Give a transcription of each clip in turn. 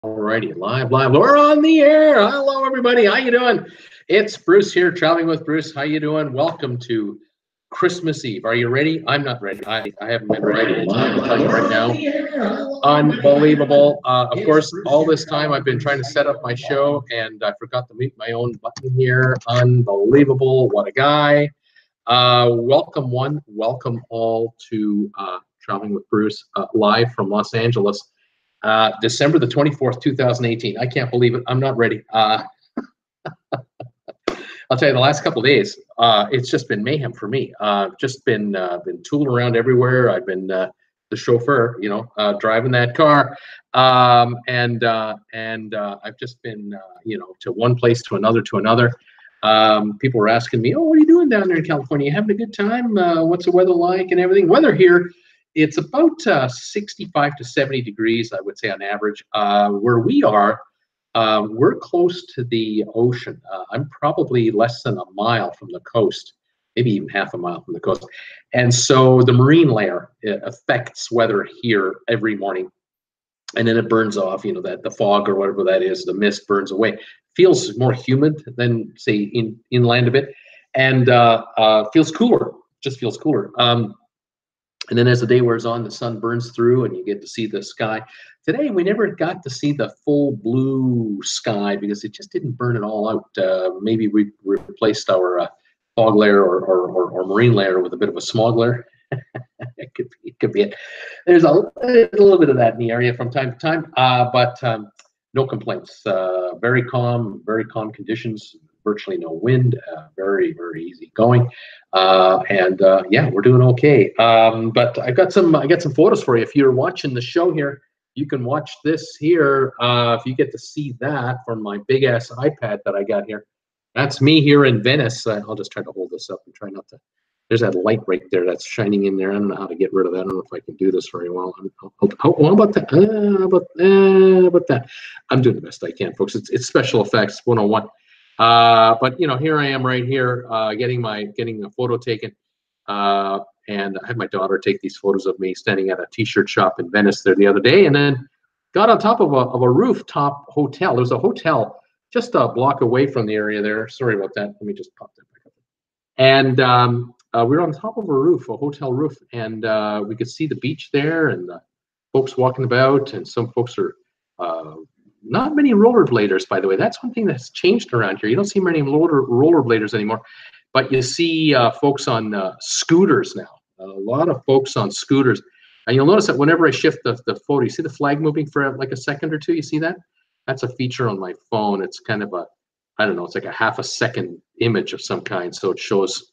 Alrighty, live. We're on the air. Hello, everybody. How you doing? It's Bruce here, traveling with Bruce. How you doing? Welcome to Christmas Eve. Are you ready? I'm not ready. I haven't been ready. I'm telling you right now. Unbelievable. Of course, all this time I've been trying to set up my show, and I forgot to mute my own button here. Unbelievable. What a guy. Welcome one, welcome all to Traveling with Bruce, live from Los Angeles. December the 24th, 2018. I can't believe it. I'm not ready. I'll tell you, the last couple of days, it's just been mayhem for me. Just been tooling around everywhere. I've been the chauffeur, you know, driving that car, and I've just been, you know, to one place to another to another. People were asking me, "Oh, what are you doing down there in California? You having a good time? What's the weather like and everything?" Weather here, it's about 65 to 70 degrees, I would say, on average. Where we are, we're close to the ocean. I'm probably less than a mile from the coast, maybe even half a mile from the coast. And so the marine layer affects weather here every morning. And then it burns off, you know, that the fog or whatever that is, the mist burns away. Feels more humid than, say, inland a bit, and feels cooler, just feels cooler. And then as the day wears on, the sun burns through and you get to see the sky. Today, we never got to see the full blue sky because it just didn't burn it all out. Maybe we replaced our fog layer or marine layer with a bit of a smog layer. It could be it. There's a little bit of that in the area from time to time, but no complaints. Very calm conditions. Virtually no wind, very easy going, and yeah, we're doing okay. But I got some photos for you. If you're watching the show here, you can watch this here. If you get to see that from my big ass iPad that I got here, that's me here in Venice. I'll just try to hold this up and try not to. There's that light right there that's shining in there. I don't know how to get rid of that. I don't know if I can do this very well. How about that? About that? I'm doing the best I can, folks. It's special effects 101. But you know, here I am right here, getting a photo taken, and I had my daughter take these photos of me standing at a T-shirt shop in Venice there the other day, and then got on top of a rooftop hotel. There was a hotel just a block away from the area there. Sorry about that. Let me just pop that back up. And we were on top of a roof, a hotel roof, and we could see the beach there and folks walking about, and some folks are. Not many rollerbladers, by the way. That's one thing that's changed around here. You don't see many rollerbladers anymore, but you see folks on scooters now. A lot of folks on scooters. And you'll notice that whenever I shift the photo, you see the flag moving for like a second or two? You see that? That's a feature on my phone. It's kind of I don't know, it's like a half a second image of some kind. So it shows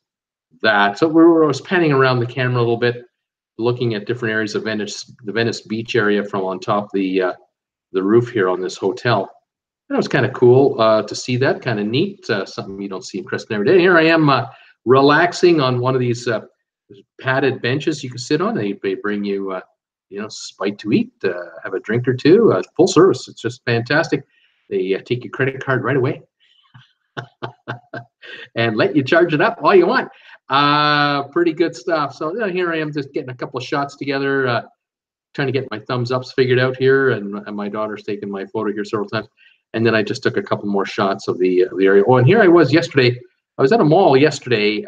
that. So I was panning around the camera a little bit, looking at different areas of Venice, the Venice Beach area from on top of the roof here on this hotel. That was kind of cool to see that, kind of neat, something you don't see in Creston every day. Here I am relaxing on one of these padded benches you can sit on. They bring you, you know, bite to eat, have a drink or two, full service. It's just fantastic. They take your credit card right away and let you charge it up all you want. Pretty good stuff. So you know, here I am just getting a couple of shots together, trying to get my thumbs ups figured out here, and my daughter's taken my photo here several times, and then I just took a couple more shots of the area. Oh, and here I was yesterday. I was at a mall yesterday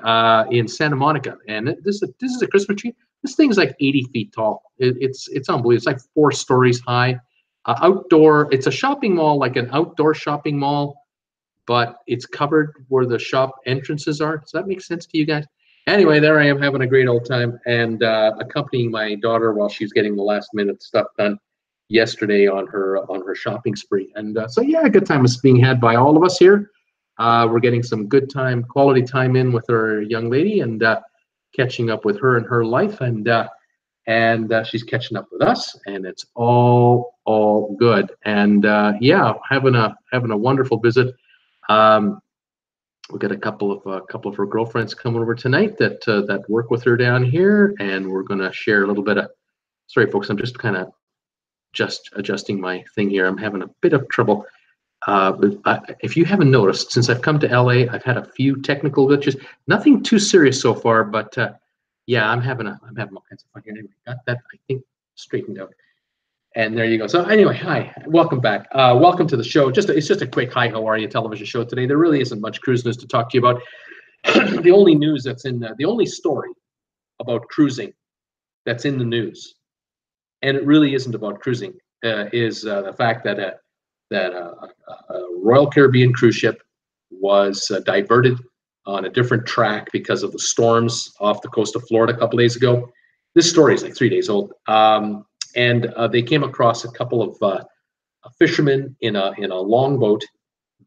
in Santa Monica, and this is a Christmas tree. This thing's like 80 feet tall. It's unbelievable. It's like 4 stories high. Outdoor. It's a shopping mall, like an outdoor shopping mall, but it's covered where the shop entrances are. Does that make sense to you guys? Anyway, there I am having a great old time, and accompanying my daughter while she's getting the last minute stuff done yesterday on her shopping spree. And so yeah, a good time is being had by all of us here. We're getting some good time, quality time in with our young lady, and catching up with her and her life, and she's catching up with us, and it's all good. And yeah, having a wonderful visit. We've got a couple of her girlfriends coming over tonight that work with her down here, and we're going to share a little bit of. Sorry, folks, I'm just kind of adjusting my thing here. I'm having a bit of trouble. If you haven't noticed, since I've come to LA, I've had a few technical glitches. Nothing too serious so far, but yeah, I'm having all kinds of fun here. Anyway, got that I think straightened out. And there you go. So anyway, hi, welcome back. Welcome to the show. It's just a quick hi, how are you television show today. There really isn't much cruise news to talk to you about. The only news that's in the only story about cruising that's in the news, and it really isn't about cruising, is the fact that a Royal Caribbean cruise ship was diverted on a different track because of the storms off the coast of Florida a couple days ago. This story is like 3 days old. And they came across a couple of fishermen in a longboat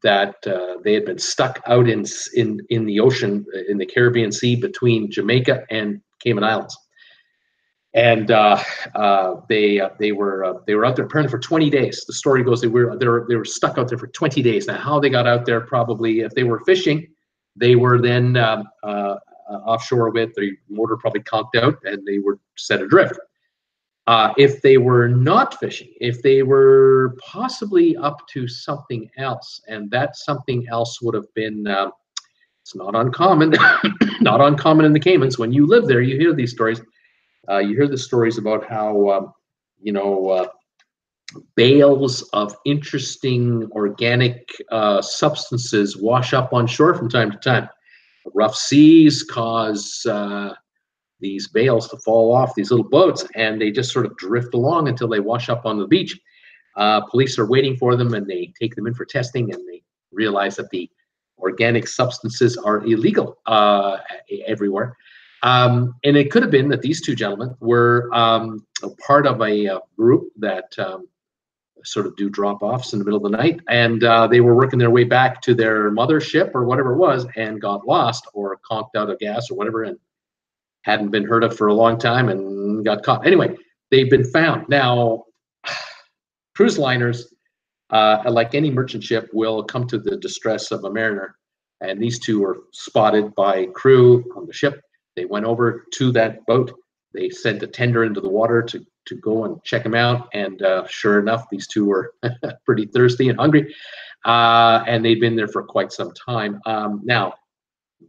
that they had been stuck out in the ocean in the Caribbean Sea between Jamaica and Cayman Islands, and they were out there apparently for 20 days. The story goes they were stuck out there for 20 days. Now, how they got out there, probably if they were fishing, they were then offshore with the motor probably conked out and they were set adrift. If they were not fishing, if they were possibly up to something else, and that something else would have been, it's not uncommon, not uncommon in the Caymans. When you live there, you hear these stories. You hear the stories about how, bales of interesting organic substances wash up on shore from time to time. Rough seas cause these bales to fall off these little boats, and they just sort of drift along until they wash up on the beach. Police are waiting for them, and they take them in for testing, and they realize that the organic substances are illegal everywhere. And it could have been that these two gentlemen were part of a group that sort of do drop-offs in the middle of the night, and they were working their way back to their mothership or whatever it was, and got lost or conked out of gas or whatever, and hadn't been heard of for a long time and got caught. Anyway, they've been found. Now, cruise liners, like any merchant ship, will come to the distress of a mariner. And these two were spotted by crew on the ship. They went over to that boat. They sent a tender into the water to go and check them out. And sure enough, these two were pretty thirsty and hungry. And they'd been there for quite some time. Now,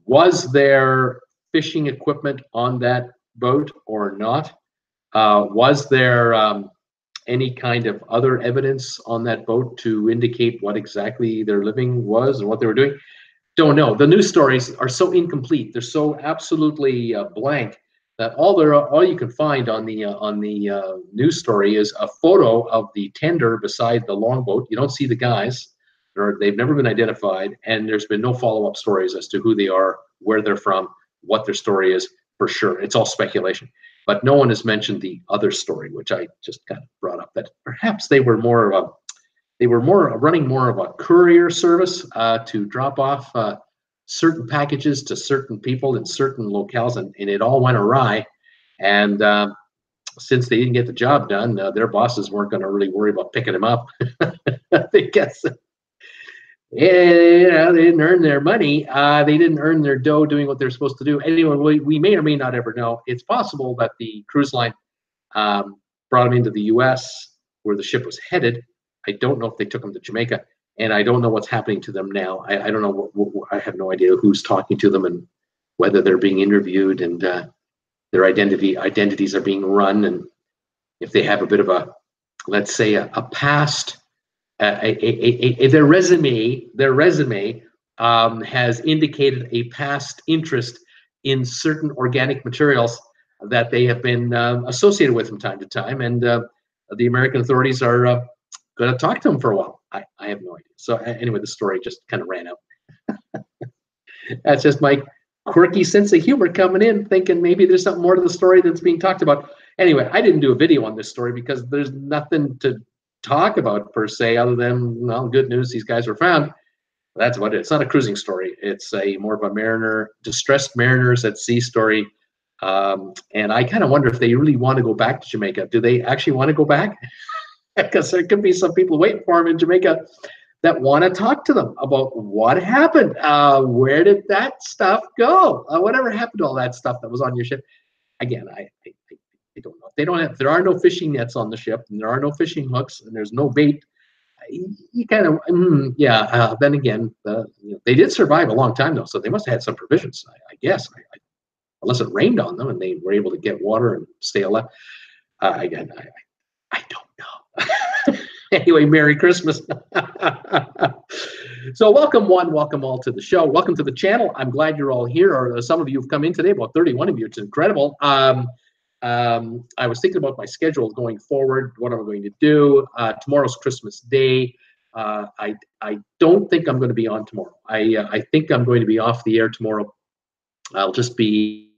was there fishing equipment on that boat or not? Was there any kind of other evidence on that boat to indicate what exactly their living was and what they were doing? Don't know. The news stories are so incomplete. They're so absolutely blank that all you can find on the news story is a photo of the tender beside the longboat. You don't see the guys. They've never been identified, and there's been no follow-up stories as to who they are, where they're from, what their story is. For sure, it's all speculation. But no one has mentioned the other story, which I just kind of brought up, that perhaps they were running more of a courier service to drop off certain packages to certain people in certain locales, and it all went awry. And since they didn't get the job done, their bosses weren't going to really worry about picking them up. I guess. Yeah, they didn't earn their money. They didn't earn their dough doing what they're supposed to do. Anyway, we may or may not ever know. It's possible that the cruise line brought them into the U.S. where the ship was headed. I don't know if they took them to Jamaica, and I don't know what's happening to them now. I don't know. I have no idea who's talking to them and whether they're being interviewed and their identities are being run, and if they have a bit of a, let's say, a past. Their resume has indicated a past interest in certain organic materials that they have been associated with from time to time, and the American authorities are going to talk to them for a while. I have no idea. So anyway, the story just kind of ran out. That's just my quirky sense of humor coming in, thinking maybe there's something more to the story that's being talked about. Anyway, I didn't do a video on this story because there's nothing to talk about per se, other than, well, good news, these guys were found. That's what it is. It's not a cruising story. It's a more of a distressed mariners at sea story. And I kind of wonder if they really want to go back to Jamaica. Do they actually want to go back? Because there could be some people waiting for them in Jamaica that want to talk to them about what happened. Where did that stuff go? Whatever happened to all that stuff that was on your ship? Again, I don't know. If there are no fishing nets on the ship, and there are no fishing hooks, and there's no bait, you kind of, then again, they did survive a long time though, so they must have had some provisions, I guess, unless it rained on them and they were able to get water and stay alive. Again, I don't know. Anyway, Merry Christmas. So welcome one, welcome all to the show. Welcome to the channel. I'm glad you're all here, or some of you have come in today, about 31 of you. It's incredible. I was thinking about my schedule going forward, what I'm going to do. Tomorrow's Christmas Day. I don't think I'm going to be on tomorrow. I think I'm going to be off the air tomorrow. I'll just be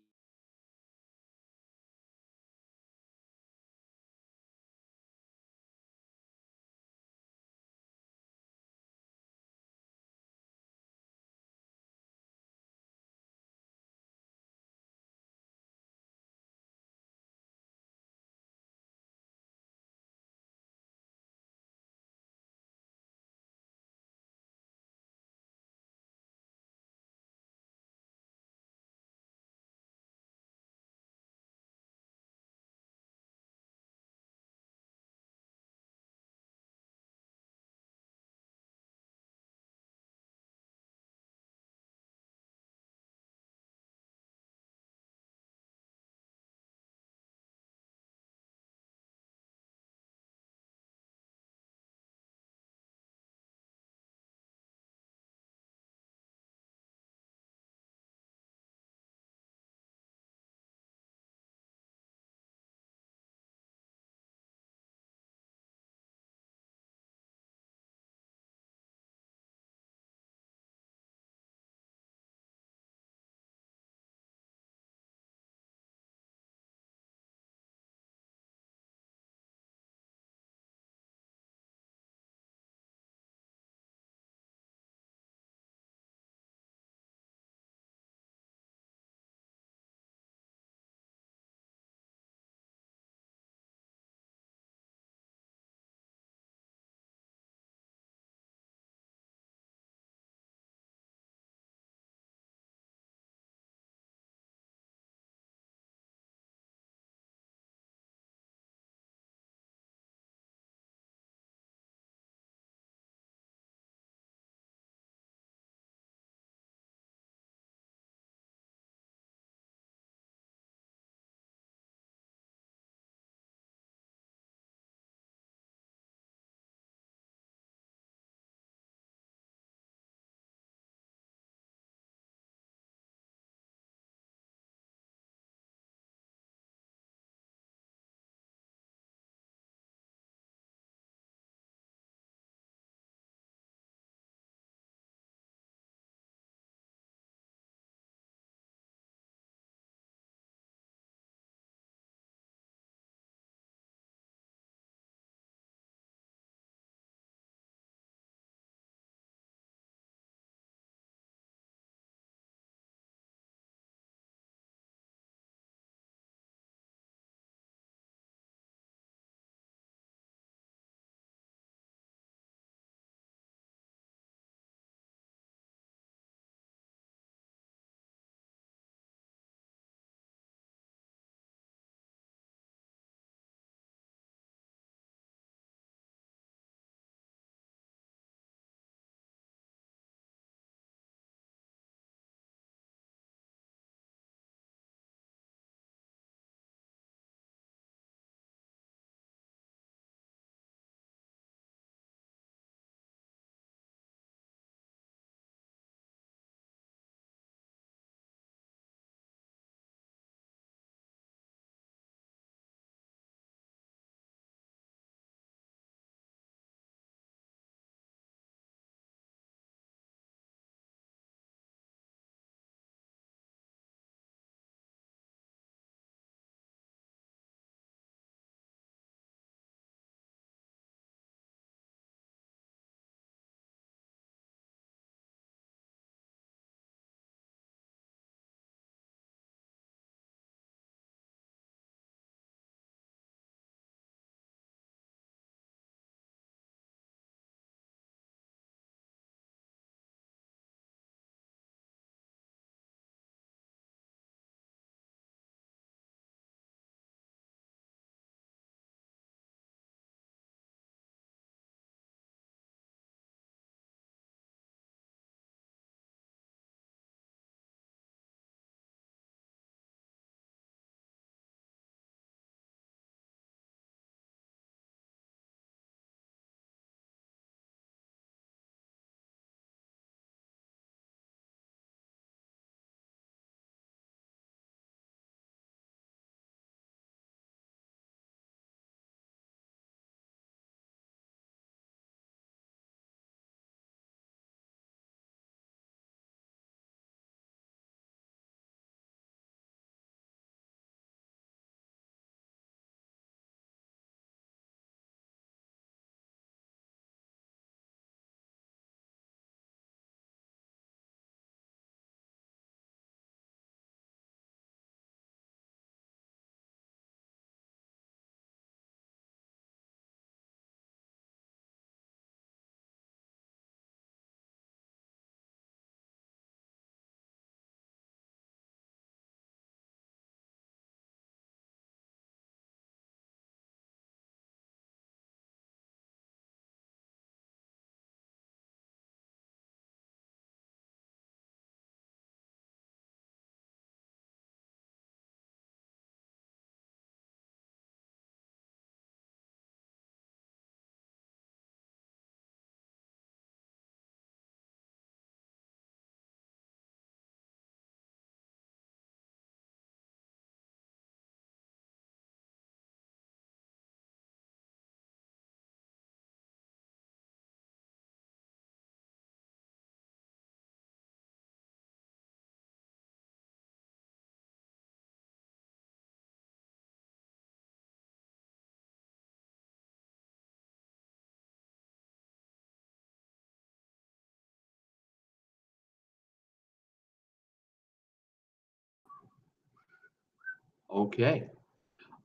Okay.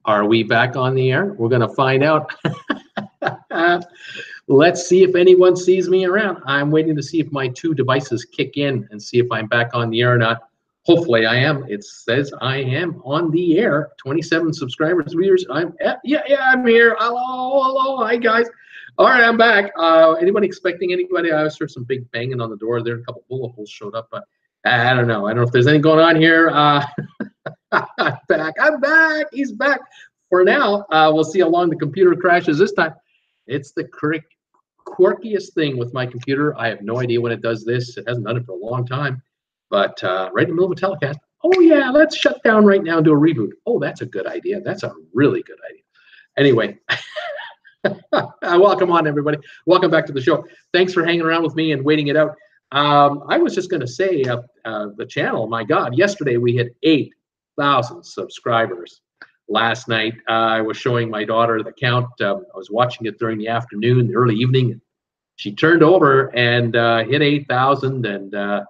Are we back on the air? We're going to find out. Let's see if anyone sees me around. I'm waiting to see if my two devices kick in and see if I'm back on the air or not. Hopefully I am. It says I am on the air. 27 subscribers, viewers. I'm I'm here. Hello, hi guys. All right, I'm back. Anybody expecting anybody? I heard some big banging on the door there. A couple bullet holes showed up, but I don't know. I don't know if there's anything going on here. I'm back. I'm back. He's back. For now, we'll see how long the computer crashes this time. It's the quirkiest thing with my computer. I have no idea when it does this. It hasn't done it for a long time. But right in the middle of a telecast, oh yeah, let's shut down right now and do a reboot. Oh, that's a good idea. That's a really good idea. Anyway, welcome on everybody. Welcome back to the show. Thanks for hanging around with me and waiting it out. I was just going to say the channel, my God, yesterday we hit 8,000 subscribers. Last night, I was showing my daughter the count. I was watching it during the afternoon, the early evening. She turned over and hit 8,000, and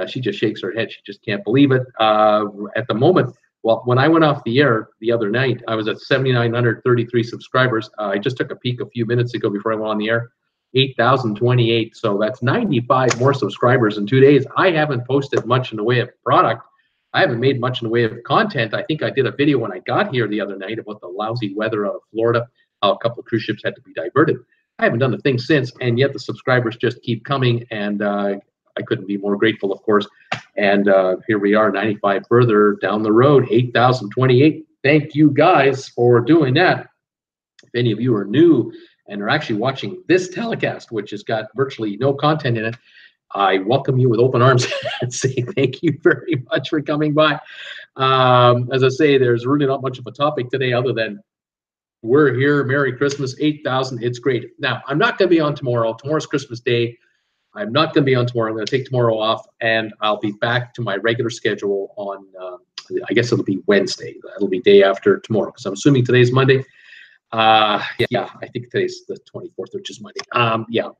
she just shakes her head. She just can't believe it. At the moment, well, when I went off the air the other night, I was at 7,933 subscribers. I just took a peek a few minutes ago before I went on the air. 8,028. So that's 95 more subscribers in 2 days. I haven't posted much in the way of product. I haven't made much in the way of content. I think I did a video when I got here the other night about the lousy weather out of Florida, how a couple of cruise ships had to be diverted. I haven't done a thing since, and yet the subscribers just keep coming, and I couldn't be more grateful, of course. And here we are, 95 further down the road, 8,028. Thank you guys for doing that. If any of you are new and are actually watching this telecast, which has got virtually no content in it, I welcome you with open arms and say thank you very much for coming by. As I say, there's really not much of a topic today other than we're here. Merry Christmas, 8,000. It's great. Now, I'm not going to be on tomorrow. Tomorrow's Christmas Day. I'm not going to be on tomorrow. I'm going to take tomorrow off, and I'll be back to my regular schedule on, I guess it'll be Wednesday. It'll be day after tomorrow, because I'm assuming today's Monday. Yeah, I think today's the 24th, which is Monday. Yeah,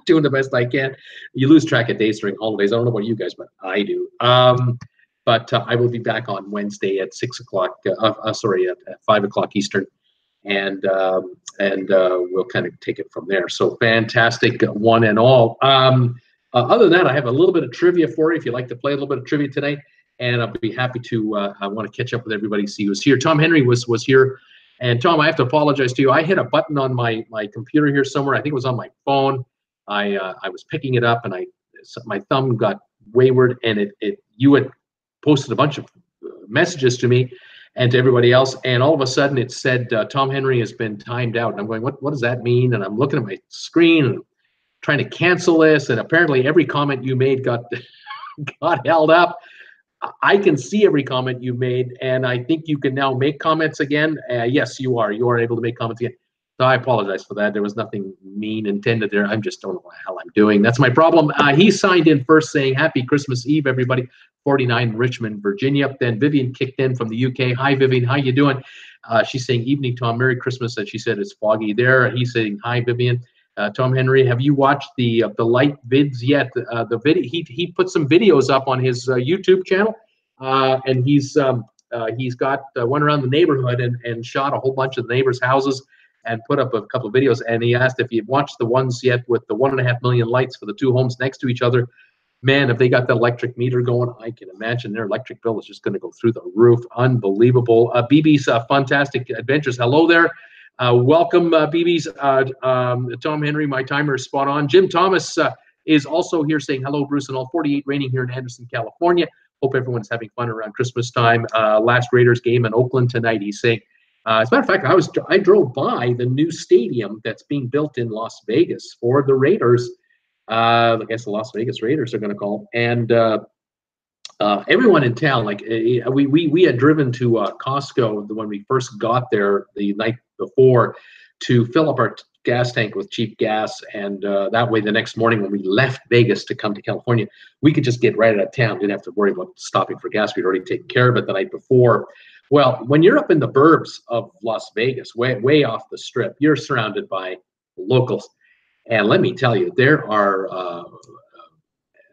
doing the best I can. You lose track of days during holidays. I don't know about you guys, but I do. But I will be back on Wednesday at 6 o'clock. Sorry, at 5 o'clock Eastern, and we'll kind of take it from there. So fantastic, one and all. Other than that, I have a little bit of trivia for you if you'd like to play a little bit of trivia tonight, and I'll be happy to. I want to catch up with everybody, see who's here. Tom Henry was here. And Tom, I have to apologize to you. I hit a button on my computer here somewhere. I think it was on my phone. I was picking it up, and my thumb got wayward, and you had posted a bunch of messages to me and to everybody else, and all of a sudden it said Tom Henry has been timed out. And I'm going, what does that mean? And I'm looking at my screen and trying to cancel this, and apparently every comment you made got got held up. I can see every comment you made, and I think you can now make comments again. Yes, you are. You are able to make comments again. So I apologize for that. There was nothing mean intended there. I just don't know what the hell I'm doing. That's my problem. He signed in first saying, Happy Christmas Eve, everybody. 49 Richmond, Virginia. Then Vivian kicked in from the UK. Hi, Vivian. How you doing? She's saying, Evening, Tom. Merry Christmas. And she said it's foggy there. He's saying, Hi, Vivian. Tom Henry, have you watched the light vids yet? The video he put some videos up on his YouTube channel, and he's got went around the neighborhood and shot a whole bunch of the neighbors' houses and put up a couple of videos. And he asked if you've watched the ones yet with the 1.5 million lights for the two homes next to each other. Man, if they got the electric meter going, I can imagine their electric bill is just going to go through the roof. Unbelievable. BB's Fantastic Adventures. Hello there. Welcome, BB's. Tom Henry, my timer is spot on. Jim Thomas is also here saying, hello, Bruce and all. 48 raining here in Anderson, California. Hope everyone's having fun around Christmas time. Last Raiders game in Oakland tonight, he's saying. As a matter of fact, I drove by the new stadium that's being built in Las Vegas for the Raiders. I guess the Las Vegas Raiders are going to call them. And everyone in town, like we had driven to Costco when we first got there the night before to fill up our gas tank with cheap gas, and that way the next morning when we left Vegas to come to California, we could just get right out of town. Didn't have to worry about stopping for gas. We'd already taken care of it the night before. Well, when you're up in the burbs of Las Vegas, way off the strip, you're surrounded by locals. And let me tell you, there are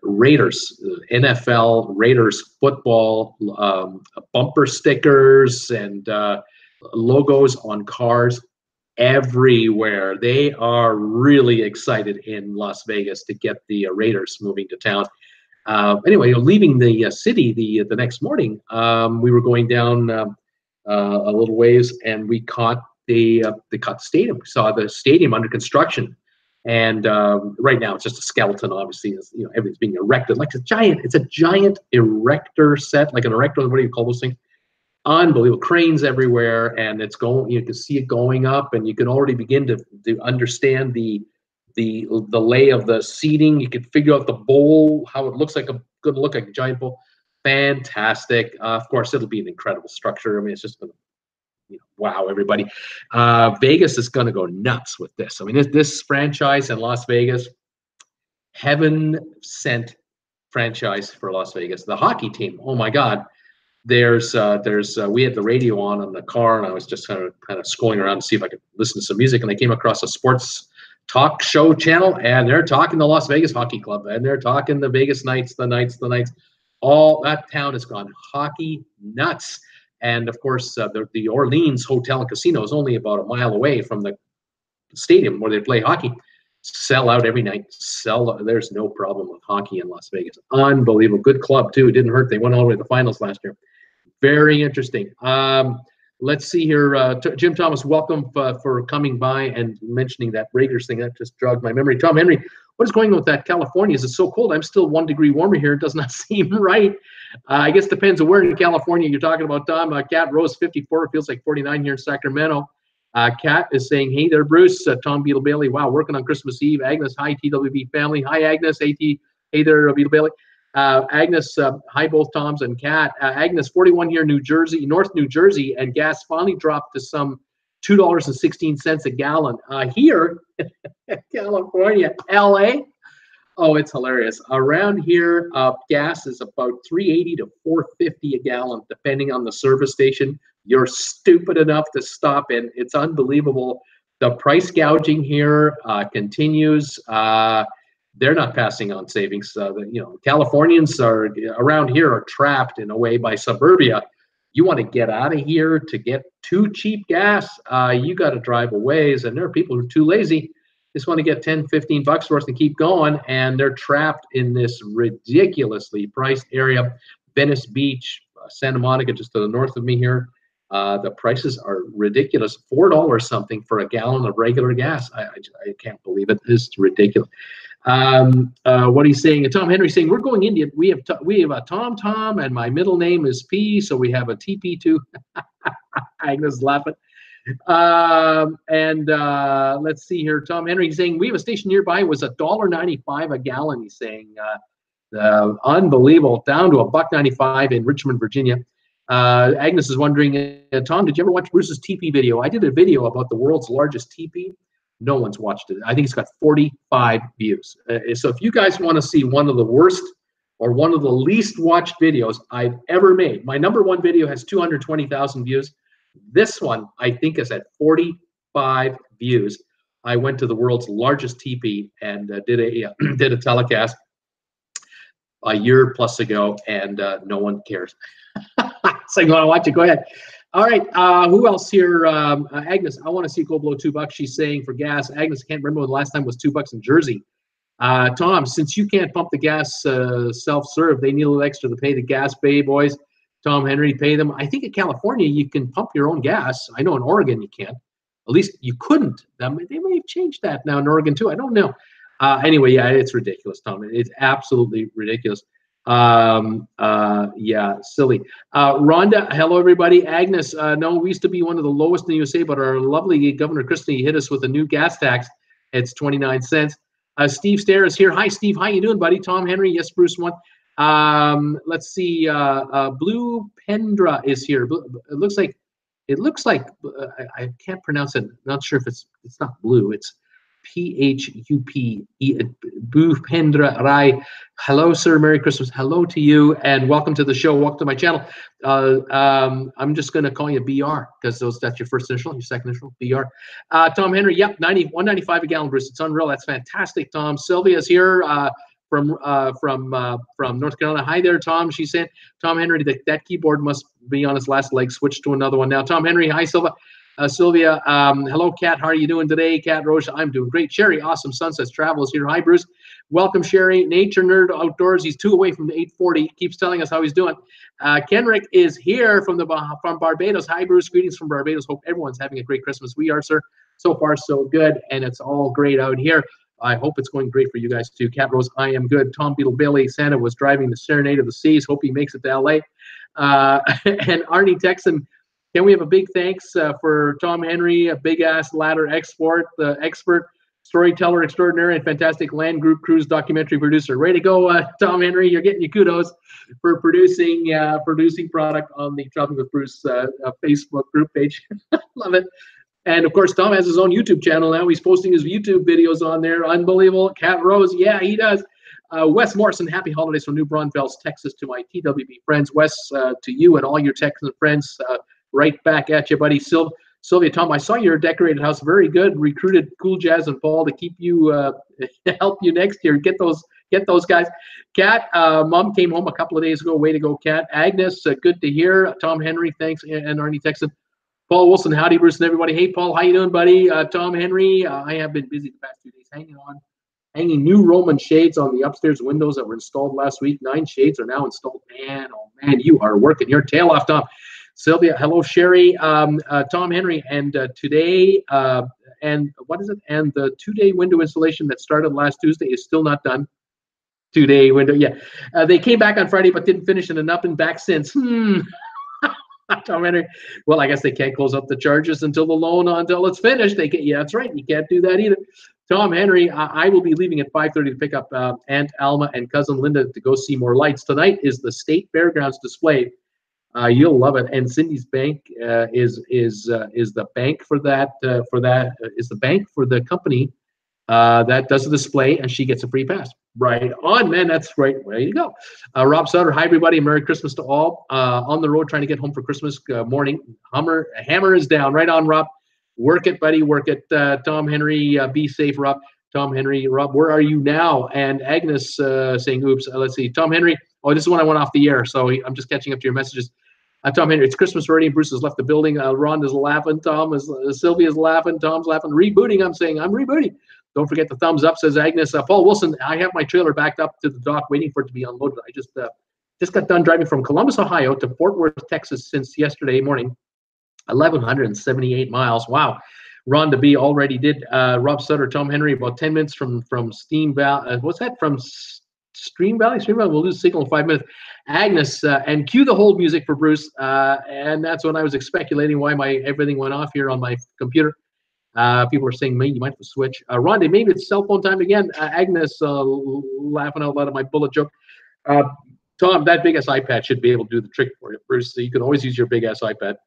Raiders, NFL, Raiders football, bumper stickers and logos on cars everywhere. They are really excited in Las Vegas to get the Raiders moving to town. Anyway, leaving the city the next morning, we were going down a little ways, and we caught the stadium. We saw the stadium under construction, and right now it's just a skeleton. Obviously, everything's being erected like a giant. It's a giant erector set, like an erector. What do you call those things? Unbelievable cranes everywhere, and it's going. You can see it going up, and you can already begin to understand the lay of the seating. You can figure out the bowl, how it looks like going to look like a giant bowl. Fantastic. Of course, it'll be an incredible structure. I mean, it's just going to wow everybody. Vegas is going to go nuts with this. I mean, this franchise in Las Vegas, heaven sent franchise for Las Vegas. The hockey team. Oh my God. We had the radio on the car, and I was just kind of scrolling around to see if I could listen to some music, and I came across a sports talk show channel, and they're talking the Las Vegas Hockey Club, and they're talking the Vegas Knights, the Knights. All that town has gone hockey nuts. And of course, the Orleans Hotel and Casino is only about a mile away from the stadium where they play hockey. Sell out every night. There's no problem with hockey in Las Vegas. Unbelievable. Good club too. It didn't hurt. They went all the way to the finals last year. Very interesting. Let's see here. Jim Thomas, welcome for coming by and mentioning that Raiders thing. That just jogged my memory. Tom Henry, what is going on with that California? Is it so cold? I'm still 1 degree warmer here. It does not seem right. I guess it depends on where in California you're talking about, Tom. Cat Rose 54. It feels like 49 here in Sacramento. Kat is saying, hey there, Bruce. Tom Beetle Bailey, wow, working on Christmas Eve. Agnes, hi, TWB family. Hi, Agnes. Hey there, Beetle Bailey. Agnes, hi, both Toms and Kat. Agnes, 41 here, North New Jersey, and gas finally dropped to some $2.16 a gallon. Here, California, LA. Oh, it's hilarious. Around here, gas is about $3.80 to $4.50 a gallon, depending on the service station you're stupid enough to stop in. It's unbelievable. The price gouging here continues. They're not passing on savings. Californians are around here are trapped in a way by suburbia. You want to get out of here to get too cheap gas, you got to drive a ways, and there are people who are too lazy. Just want to get 10, 15 bucks worth and keep going, and they're trapped in this ridiculously priced area. Venice Beach, Santa Monica, just to the north of me here. The prices are ridiculous. $4 something for a gallon of regular gas. I can't believe it. It's ridiculous. What he's saying, Tom Henry saying, we're going Indian. We have a Tom, and my middle name is P, so we have a TP2. Agnes is laughing. Let's see here. Tom Henry saying, we have a station nearby. It was $1.95 a gallon. He's saying, unbelievable, down to $1.95 in Richmond, Virginia. Agnes is wondering, Tom, did you ever watch Bruce's teepee video? I did a video about the world's largest teepee. No one's watched it. I think it's got 45 views. So if you guys want to see one of the worst or one of the least watched videos I've ever made, my #1 video has 220,000 views. This one, I think, is at 45 views. I went to the world's largest teepee and did a telecast a year plus ago, and no one cares. So you want to watch it? Go ahead. All right. Who else here? Agnes, I want to see gold below $2. She's saying for gas. Agnes, I can't remember when the last time was $2 in Jersey. Tom, since you can't pump the gas self-serve, they need a little extra to pay the gas bay boys. Tom Henry, pay them. I think in California you can pump your own gas. I know in Oregon you can't. At least you couldn't. They may have changed that now in Oregon too. I don't know. Anyway, yeah, it's ridiculous, Tom. It's absolutely ridiculous. Yeah, silly. Rhonda, hello everybody. Agnes, no, we used to be one of the lowest in the USA, but our lovely Governor Christie hit us with a new gas tax. It's 29 cents. Steve Stair is here. Hi, Steve. How you doing, buddy? Tom Henry. Yes, Bruce won. Let's see. Blue Pendra is here. It looks like I can't pronounce it. Not sure if it's not blue. It's P-H-U-P, Bhupendra Rai. Hello, sir. Merry Christmas. Hello to you, and welcome to the show. Welcome to my channel. I'm just going to call you BR because that's your first initial, your second initial, BR. Tom Henry, yep, 195 a gallon, Bruce. It's unreal. That's fantastic, Tom. Sylvia's here. from North Carolina. Hi there, Tom. She said, Tom Henry, that keyboard must be on its last leg. Switch to another one now. Tom Henry, hi, Silva. Sylvia, hello, Kat. How are you doing today? Kat Roche, I'm doing great. Sherry, awesome sunsets. Travel is here. Hi, Bruce. Welcome, Sherry. Nature Nerd Outdoors. He's 2 away from the 840. Keeps telling us how he's doing. Kenrick is here from Barbados. Hi, Bruce. Greetings from Barbados. Hope everyone's having a great Christmas. We are, sir. So far, so good, and it's all great out here. I hope it's going great for you guys too. Cat Rose, I am good. Tom Beetle Bailey, Santa was driving the Serenade of the Seas. Hope he makes it to LA. And Arnie Texan, can we have a big thanks for Tom Henry, a big ass ladder expert, storyteller extraordinary, and fantastic land group cruise documentary producer. Way to go, Tom Henry! You're getting your kudos for producing product on the Traveling with Bruce Facebook group page. Love it. And of course, Tom has his own YouTube channel now. He's posting his YouTube videos on there. Unbelievable. Cat Rose, yeah, he does. Wes Morrison, happy holidays from New Braunfels, Texas, to my TWB friends. Wes, to you and all your Texan friends, right back at you, buddy. Sylvia, Tom, I saw your decorated house. Very good. Recruited Cool Jazz and Paul to keep you, help you next year. Get those guys. Kat, Mom came home a couple of days ago. Way to go, Kat. Agnes, good to hear. Tom Henry, thanks, and Arnie Texan. Paul Wilson, howdy, Bruce, and everybody. Hey, Paul, how you doing, buddy? Tom Henry, I have been busy the past 2 days hanging new Roman shades on the upstairs windows that were installed last week. 9 shades are now installed. Man, oh man, you are working your tail off, Tom. Sylvia, hello, Sherry, Tom Henry, and today, and what is it? And the 2-day window installation that started last Tuesday is still not done. 2-day window, yeah. They came back on Friday, but didn't finish, and up and back since. Tom Henry, well, I guess they can't close up the charges until the loan until it's finished. They can, yeah, that's right. You can't do that either. Tom Henry, I will be leaving at 5:30 to pick up Aunt Alma and cousin Linda to go see more lights. Tonight is the State Fairgrounds display. You'll love it. And Cindy's bank is the bank for that is the bank for the company that does the display, and she gets a free pass. Right on, man. That's great. Way to go. Rob Sutter, hi, everybody. Merry Christmas to all. On the road trying to get home for Christmas morning. Hammer is down. Right on, Rob. Work it, buddy. Work it. Tom Henry, be safe, Rob. Tom Henry, Rob, where are you now? And Agnes saying, oops. Let's see. Tom Henry. Oh, this is when I went off the air, so I'm just catching up to your messages. Tom Henry, it's Christmas already. Bruce has left the building. Ron is laughing. Sylvia's laughing. Tom's laughing. Rebooting. I'm saying I'm rebooting. Don't forget the thumbs up, says Agnes. Paul Wilson, I have my trailer backed up to the dock waiting for it to be unloaded. I just got done driving from Columbus, Ohio to Fort Worth, Texas since yesterday morning. 1,178 miles. Wow. Ron DeB already did. Rob Sutter, Tom Henry, about 10 minutes from Steam Valley. What's that? From Stream Valley? Stream Valley, we'll lose signal in 5 minutes. Agnes, and cue the hold music for Bruce. And that's when I was speculating why everything went off here on my computer. People are saying, you might have to switch. Rhonda, maybe it's cell phone time again. Agnes laughing out loud at my bullet joke. Tom, that big ass iPad should be able to do the trick for you, Bruce. So you can always use your big ass iPad.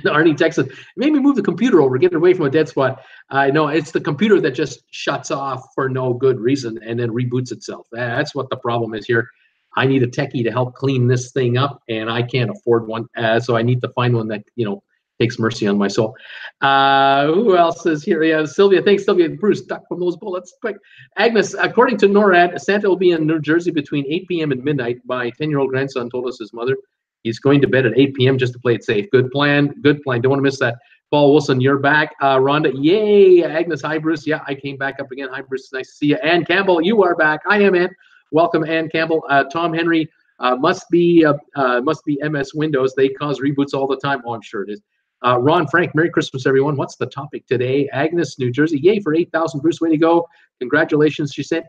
Arnie texted, maybe move the computer over, get it away from a dead spot. No, it's the computer that just shuts off for no good reason and then reboots itself. That's what the problem is here. I need a techie to help clean this thing up, and I can't afford one. So I need to find one that, takes mercy on my soul. Who else is here? Yeah, Sylvia. Thanks, Sylvia. Bruce, duck from those bullets. Quick. Agnes, according to NORAD, Santa will be in New Jersey between 8 p.m. and midnight. My 10-year-old grandson told us his mother he's going to bed at 8 p.m. just to play it safe. Good plan. Good plan. Don't want to miss that. Paul Wilson, you're back. Rhonda, yay. Agnes, hi, Bruce. Yeah, I came back up again. Hi, Bruce. Nice to see you. Ann Campbell, you are back. I am Ann. Welcome, Ann Campbell. Tom Henry, must be MS Windows. They cause reboots all the time. Oh, I'm sure it is. Ron Frank, Merry Christmas, everyone. What's the topic today? Agnes, New Jersey. Yay for 8,000. Bruce, way to go. Congratulations, she said.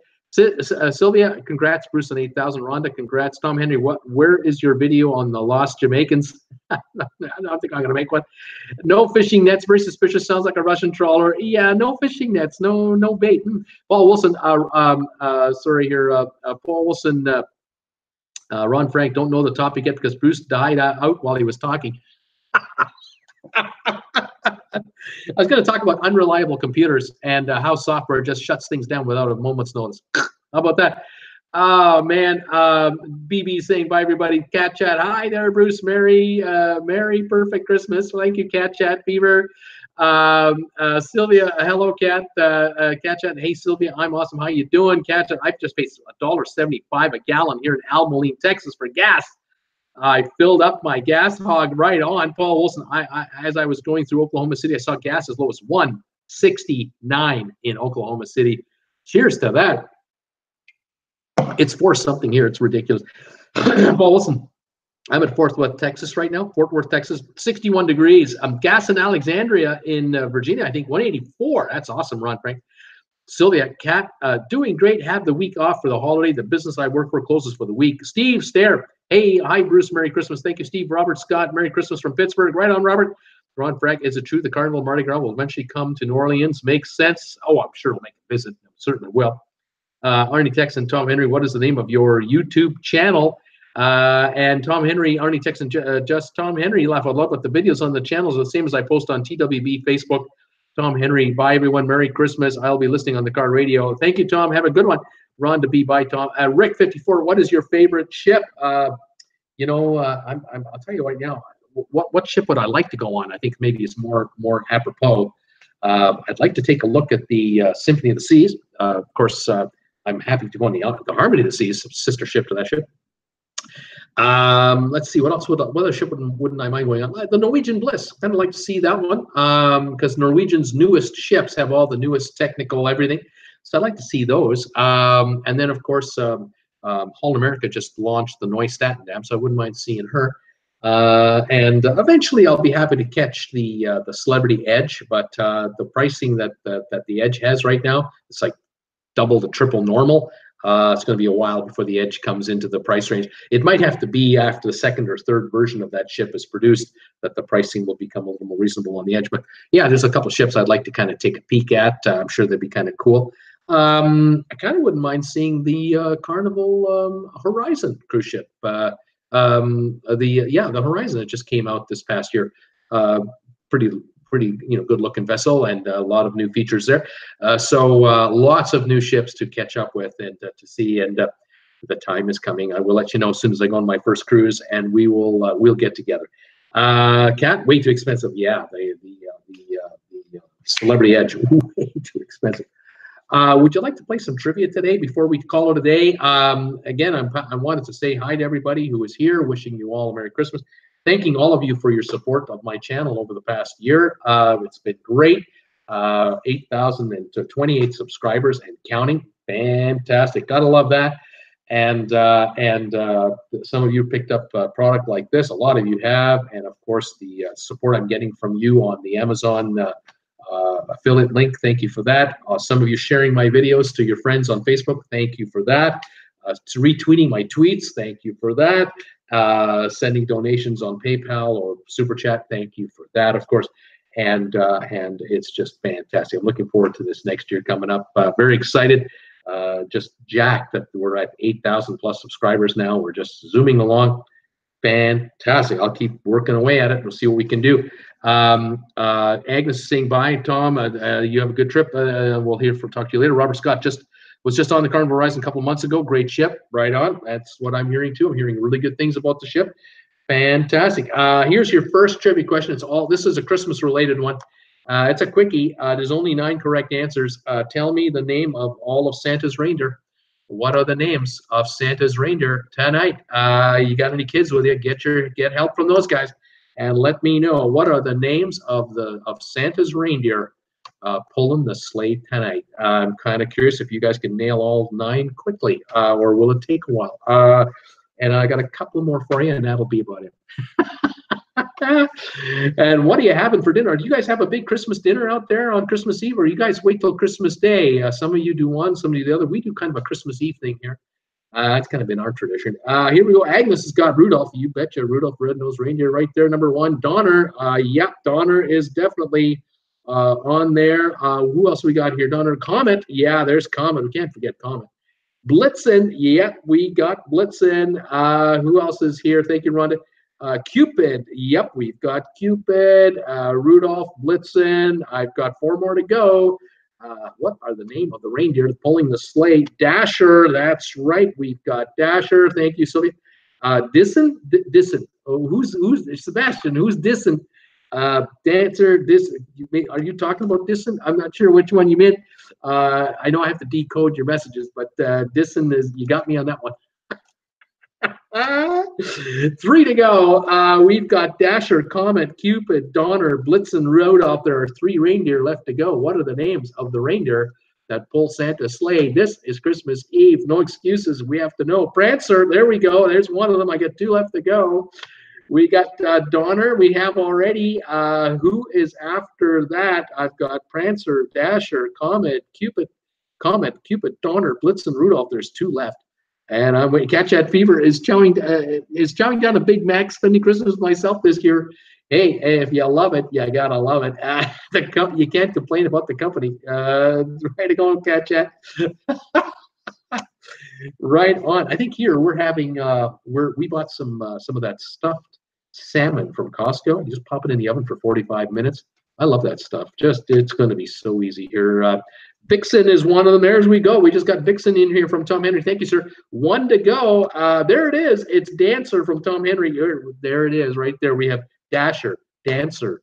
Sylvia, congrats, Bruce, on 8,000. Rhonda, congrats. Tom Henry, where is your video on the lost Jamaicans? I don't think I'm going to make one. No fishing nets. Very suspicious. Sounds like a Russian trawler. Yeah, no fishing nets. No bait. Paul Wilson, sorry here. Paul Wilson, Ron Frank, don't know the topic yet because Bruce died out while he was talking. I was going to talk about unreliable computers and how software just shuts things down without a moment's notice. How about that? Oh, man. BB saying bye, everybody. Cat Chat. Hi there, Bruce. Merry perfect Christmas. Thank you, Cat Chat Fever. Sylvia, hello, Cat. Cat Chat. Hey, Sylvia, I'm awesome. How you doing, Cat Chat? I've just paid $1.75 a gallon here in Almoline, Texas, for gas. I filled up my gas hog right on. Paul Wilson. As I was going through Oklahoma City, I saw gas as low as $1.69 in Oklahoma City. Cheers to that. It's for something here. It's ridiculous. Paul Wilson. I'm at Fort Worth, Texas right now. Fort Worth, Texas, 61 degrees. Gas in Alexandria in Virginia, I think 184. That's awesome, Ron Frank. Sylvia, Cat, doing great. Have the week off for the holiday. The business I work for closes for the week. Steve Stair, hey, hi, Bruce. Merry Christmas. Thank you, Steve. Robert Scott, Merry Christmas from Pittsburgh. Right on, Robert. Ron Frank, is it true the Carnival Mardi Gras will eventually come to New Orleans? Makes sense. Oh, I'm sure we'll make a visit. Certainly will. Arnie Tex and Tom Henry, what is the name of your YouTube channel? And Tom Henry, Arnie Tex and just Tom Henry, laugh out loud, but the videos on the channels are the same as I post on TWB Facebook. Tom Henry, bye everyone, Merry Christmas. I'll be listening on the car radio. Thank you, Tom. Have a good one. Ron to be bye, Tom. Rick 54, what is your favorite ship? I'll tell you right now, what ship would I like to go on? I think maybe it's more apropos. I'd like to take a look at the Symphony of the Seas. Of course, I'm happy to go on the Harmony of the Seas, sister ship to that ship. Let's see, what else what other ship wouldn't I mind going on? The Norwegian Bliss. Kind of like to see that one because Norwegian's newest ships have all the newest technical everything. So I'd like to see those. And then, of course, Holland America just launched the Neustadt dam, so I wouldn't mind seeing her. And eventually I'll be happy to catch the Celebrity Edge, but the pricing that the Edge has right now, it's like double to triple normal. It's going to be a while before the Edge comes into the price range. It might have to be after the second or third version of that ship is produced that the pricing will become a little more reasonable on the Edge. But yeah, there's a couple of ships I'd like to kind of take a peek at. I'm sure they'd be kind of cool. I kind of wouldn't mind seeing the Carnival Horizon cruise ship. The Horizon, it just came out this past year. Pretty good looking vessel and a lot of new features there. So lots of new ships to catch up with and to see. And the time is coming. I will let you know as soon as I go on my first cruise, and we'll get together. Cat, way too expensive. Yeah, the Celebrity Edge, way too expensive. Would you like to play some trivia today before we call it a day? Again, I wanted to say hi to everybody who is here, wishing you all a Merry Christmas. Thanking all of you for your support of my channel over the past year. It's been great. 8,028 subscribers and counting. Fantastic. Gotta love that. And some of you picked up a product like this. A lot of you have. And of course, the support I'm getting from you on the Amazon affiliate link. Thank you for that. Some of you sharing my videos to your friends on Facebook. Thank you for that. To retweeting my tweets. Thank you for that. Sending donations on PayPal or Super Chat. Thank you for that, of course. And it's just fantastic. I'm looking forward to this next year coming up. Very excited. Just jacked that we're at 8,000 plus subscribers now. We're just zooming along. Fantastic. I'll keep working away at it. We'll see what we can do. Agnes is saying bye, Tom. You have a good trip. We'll talk to you later. Robert Scott was just on the Carnival Horizon a couple of months ago. Great ship, right on. That's what I'm hearing too. I'm hearing really good things about the ship. Fantastic. Here's your first trivia question. This is a Christmas related one. It's a quickie. There's only 9 correct answers. Tell me the name of all of Santa's reindeer. What are the names of Santa's reindeer tonight? You got any kids with you? Get help from those guys, and let me know what are the names of Santa's reindeer pulling the sleigh tonight. I'm kind of curious if you guys can nail all 9 quickly, or will it take a while? And I got a couple more for you, and that'll be about it. And what are you having for dinner? Do you guys have a big Christmas dinner out there on Christmas Eve, or you guys wait till Christmas Day? Some of you do one, some of you the other. We do kind of a Christmas Eve thing here. That's kind of been our tradition. Here we go. Agnes has got Rudolph. You betcha. Rudolph Red-Nosed Reindeer right there, number 1. Donner. Yep, Donner is definitely on there. Who else we got here? Donner. Comet. Yeah, there's Comet. We can't forget Comet. Blitzen. Yep, we got Blitzen. Who else is here? Thank you, Rhonda. Cupid. Yep, we've got Cupid. Rudolph, Blitzen. I've got 4 more to go. What are the name of the reindeer pulling the sleigh? Dasher. That's right. We've got Dasher. Thank you, Sylvia. Dissen. Oh, who's Sebastian? Who's Dissen? Dancer, are you talking about Disson? I'm not sure which one you meant. I know I have to decode your messages, but Disson is, you got me on that one. 3 to go. We've got Dasher, Comet, Cupid, Donner, Blitzen, Rudolph. There are 3 reindeer left to go. What are the names of the reindeer that pull Santa's sleigh? This is Christmas Eve. No excuses. We have to know. Prancer, there we go. There's one of them. I got 2 left to go. We got Donner. We have already. Who is after that? I've got Prancer, Dasher, Comet, Cupid, Donner, Blitzen, Rudolph. There's 2 left. And Cat Chat Fever is chowing down a Big Mac, spending Christmas with myself this year. Hey, if you love it, you gotta love it. You can't complain about the company. Right to go, Cat Chat. Right on. I think here we're having we bought some of that stuffed salmon from Costco. You just pop it in the oven for 45 minutes. I love that stuff. It's going to be so easy here. Vixen is one of them. There we go. We just got Vixen in here from Tom Henry. Thank you, sir. 1 to go. There it is. It's Dancer from Tom Henry. There it is right there. We have Dasher, Dancer,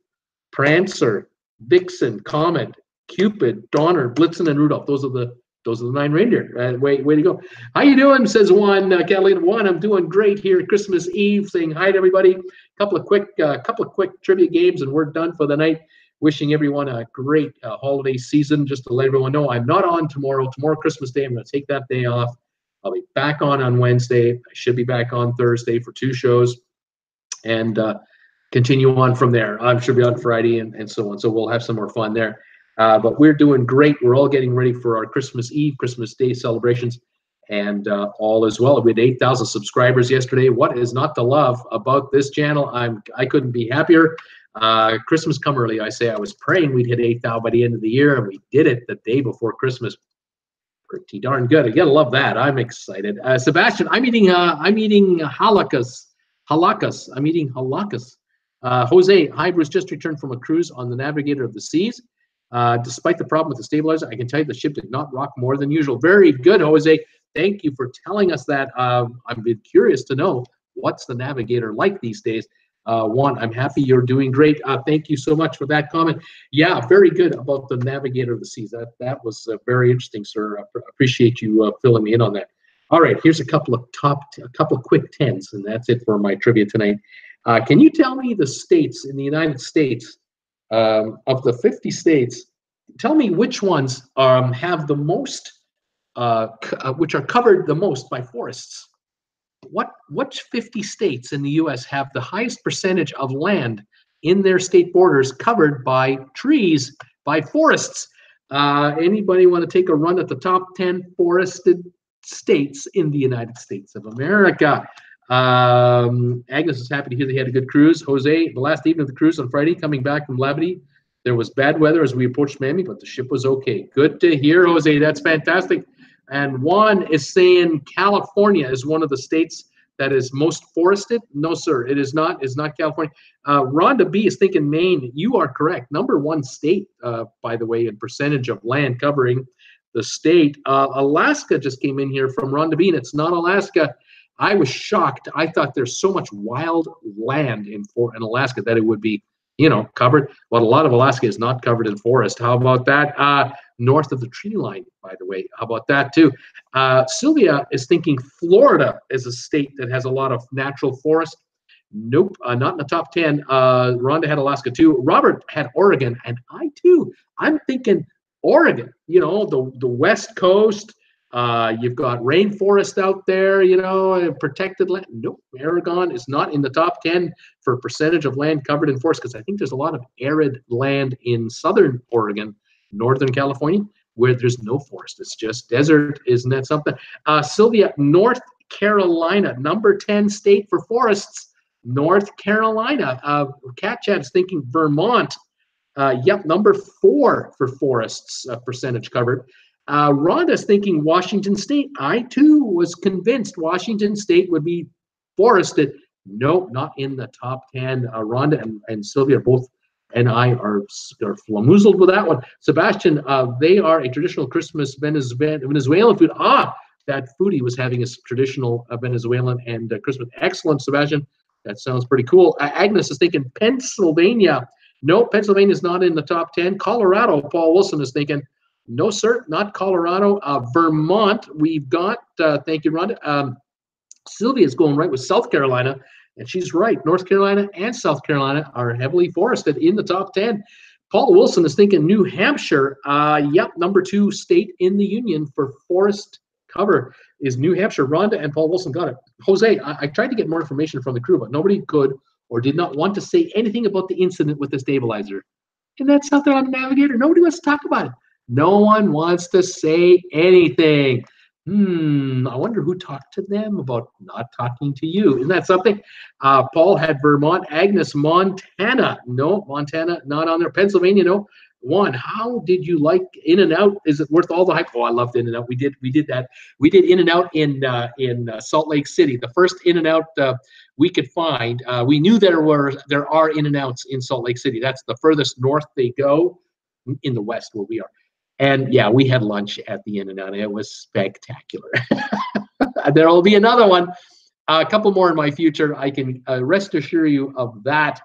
Prancer, Vixen, Comet, Cupid, Donner, Blitzen, and Rudolph. Those are the 9 reindeer. Way to go. How you doing? Says one. Catalina 1. I'm doing great here. Christmas Eve. Saying hi to everybody. Couple of quick trivia games, and we're done for the night. Wishing everyone a great holiday season. Just to let everyone know, I'm not on tomorrow. Tomorrow, Christmas Day, I'm going to take that day off. I'll be back on Wednesday. I should be back on Thursday for 2 shows, and continue on from there. I should be on Friday and so on. So we'll have some more fun there. But we're doing great. We're all getting ready for our Christmas Eve, Christmas Day celebrations, and all as well. We had 8,000 subscribers yesterday. What is not to love about this channel? I couldn't be happier. Christmas come early. I say I was praying we'd hit 8,000 by the end of the year, and we did it the day before Christmas. Pretty darn good. I gotta love that. I'm excited. Sebastian, I'm eating halakas. I'm eating halakas. Jose, hi, Bruce, just returned from a cruise on the Navigator of the Seas. Despite the problem with the stabilizer, I can tell you the ship did not rock more than usual. Very good, Jose. Thank you for telling us that. I'm curious to know what's the Navigator like these days. Juan, I'm happy you're doing great. Thank you so much for that comment. Yeah, very good about the Navigator of the Seas. That was very interesting, sir. Appreciate you filling me in on that. All right, here's a couple of quick 10s, and that's it for my trivia tonight. Can you tell me the states in the United States, of the 50 states, tell me which ones have the most, which are covered the most by forests? What 50 states in the U.S. have the highest percentage of land in their state borders covered by trees, by forests? Anybody want to take a run at the top 10 forested states in the United States of America? Agnes is happy to hear they had a good cruise. Jose, the last evening of the cruise on Friday, coming back from Labadee, there was bad weather as we approached Miami, but the ship was okay. Good to hear, Jose. That's fantastic. And Juan is saying California is one of the states that is most forested. No, sir, it is not. It's not California. Rhonda B is thinking Maine. You are correct. #1 state, by the way, in percentage of land covering the state. Alaska just came in here from Rhonda B, and it's not Alaska. I was shocked. I thought there's so much wild land in Alaska that it would be, covered. But a lot of Alaska is not covered in forest. How about that? North of the tree line, by the way. How about that, too? Sylvia is thinking Florida is a state that has a lot of natural forest. Nope, not in the top 10. Rhonda had Alaska, too. Robert had Oregon, and I, too. I'm thinking Oregon, the West Coast. You've got rainforest out there, protected land. Nope, Oregon is not in the top 10 for percentage of land covered in forest, because I think there's a lot of arid land in southern Oregon, Northern California, where there's no forest. It's just desert. Isn't that something? Sylvia, North Carolina, #10 state for forests. North Carolina. Cat Chat is thinking Vermont. Yep, #4 for forests, percentage covered. Rhonda's thinking Washington State. I, too, was convinced Washington State would be forested. Nope, not in the top 10. Rhonda and Sylvia both, and I are flamoozled with that one. Sebastian, they are a traditional Christmas Venezuelan food. That foodie was having a traditional Venezuelan and Christmas. Excellent, Sebastian. That sounds pretty cool. Agnes is thinking Pennsylvania. No, Pennsylvania's not in the top 10. Colorado, Paul Wilson is thinking, no, sir, not Colorado. Vermont, we've got, thank you, Rhonda. Sylvia's going right with South Carolina, and she's right. North Carolina and South Carolina are heavily forested in the top 10. Paul Wilson is thinking New Hampshire. Yep, number 2 state in the union for forest cover is New Hampshire. Rhonda and Paul Wilson got it. Jose, I tried to get more information from the crew, but nobody could or did not want to say anything about the incident with the stabilizer. And that's out there on the Navigator. Nobody wants to talk about it. No one wants to say anything. I wonder who talked to them about not talking to you. Isn't that something? Paul had Vermont. Agnes, Montana. No, Montana, not on there. Pennsylvania, no. Juan, how did you like In-N-Out? Is it worth all the hype? Oh, I loved In-N-Out. We did that. We did In-N-Out in Salt Lake City. The first In-N-Out we could find. We knew there are In-N-Outs in Salt Lake City. That's the furthest north they go in the west where we are. And yeah, we had lunch at the In-N-Out. It was spectacular. There will be another one, a couple more in my future. I can rest assure you of that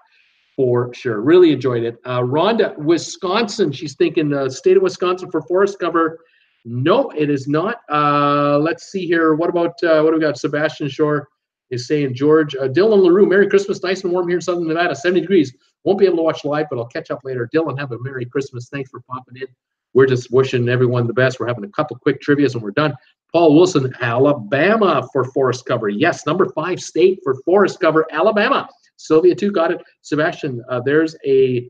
for sure. Really enjoyed it. Rhonda, Wisconsin. She's thinking the state of Wisconsin for forest cover. No, it is not. Let's see here. What about what do we got? Sebastian Shore is saying George. Dylan LaRue, Merry Christmas. Nice and warm here in Southern Nevada, 70 degrees. Won't be able to watch live, but I'll catch up later. Dylan, have a Merry Christmas. Thanks for popping in. We're just wishing everyone the best. We're having a couple quick trivias and we're done. Paul Wilson, Alabama for forest cover. Yes, number 5 state for forest cover, Alabama. Sylvia too got it. Sebastian, there's a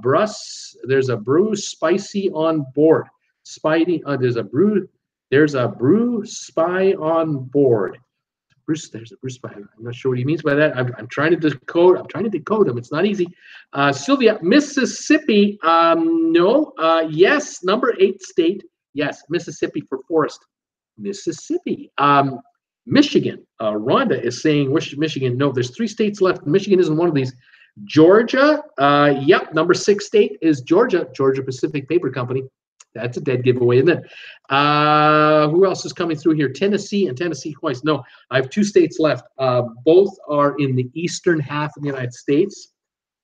brew spicy on board. Spidey, there's a brew spy on board. Bruce, there's a Bruce spy. I'm not sure what he means by that. I'm trying to decode. I'm trying to decode him. It's not easy. Sylvia, Mississippi. No. Yes, number 8 state. Yes, Mississippi for forest. Mississippi. Michigan. Rhonda is saying Michigan. No, there's 3 states left. Michigan isn't one of these. Georgia. Yep, number 6 state is Georgia. Georgia Pacific Paper Company. That's a dead giveaway, isn't it? Who else is coming through here? Tennessee and Tennessee twice. No, I have 2 states left. Both are in the eastern half of the United States,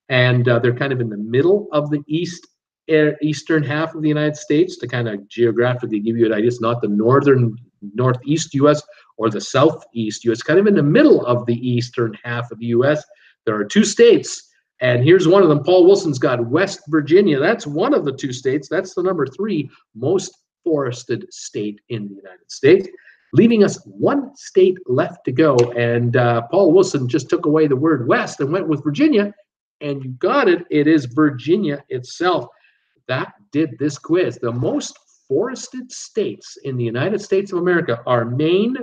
and they're kind of in the middle of the eastern half of the United States to kind of geographically give you an idea. It's not the northeast U.S. or the southeast U.S. Kind of in the middle of the eastern half of the U.S. There are 2 states. And here's one of them. Paul Wilson's got West Virginia. That's one of the 2 states. That's the number 3 most forested state in the United States, leaving us 1 state left to go. And Paul Wilson just took away the word West and went with Virginia. And you got it. It is Virginia itself. That did this quiz. The most forested states in the United States of America are Maine,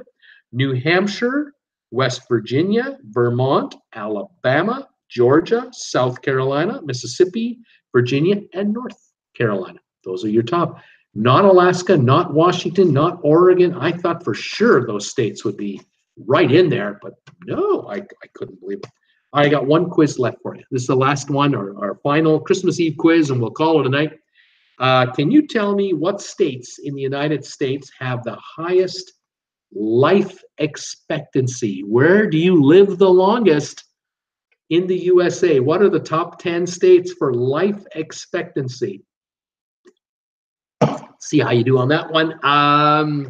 New Hampshire, West Virginia, Vermont, Alabama, Georgia, South Carolina, Mississippi, Virginia, and North Carolina. Those are your top. Not Alaska, not Washington, not Oregon. I thought for sure those states would be right in there, but no, I couldn't believe it. I got 1 quiz left for you. This is the last one, our final Christmas Eve quiz, and we'll call it a night. Can you tell me what states in the United States have the highest life expectancy? Where do you live the longest in the USA? What are the top 10 states for life expectancy? See how you do on that one.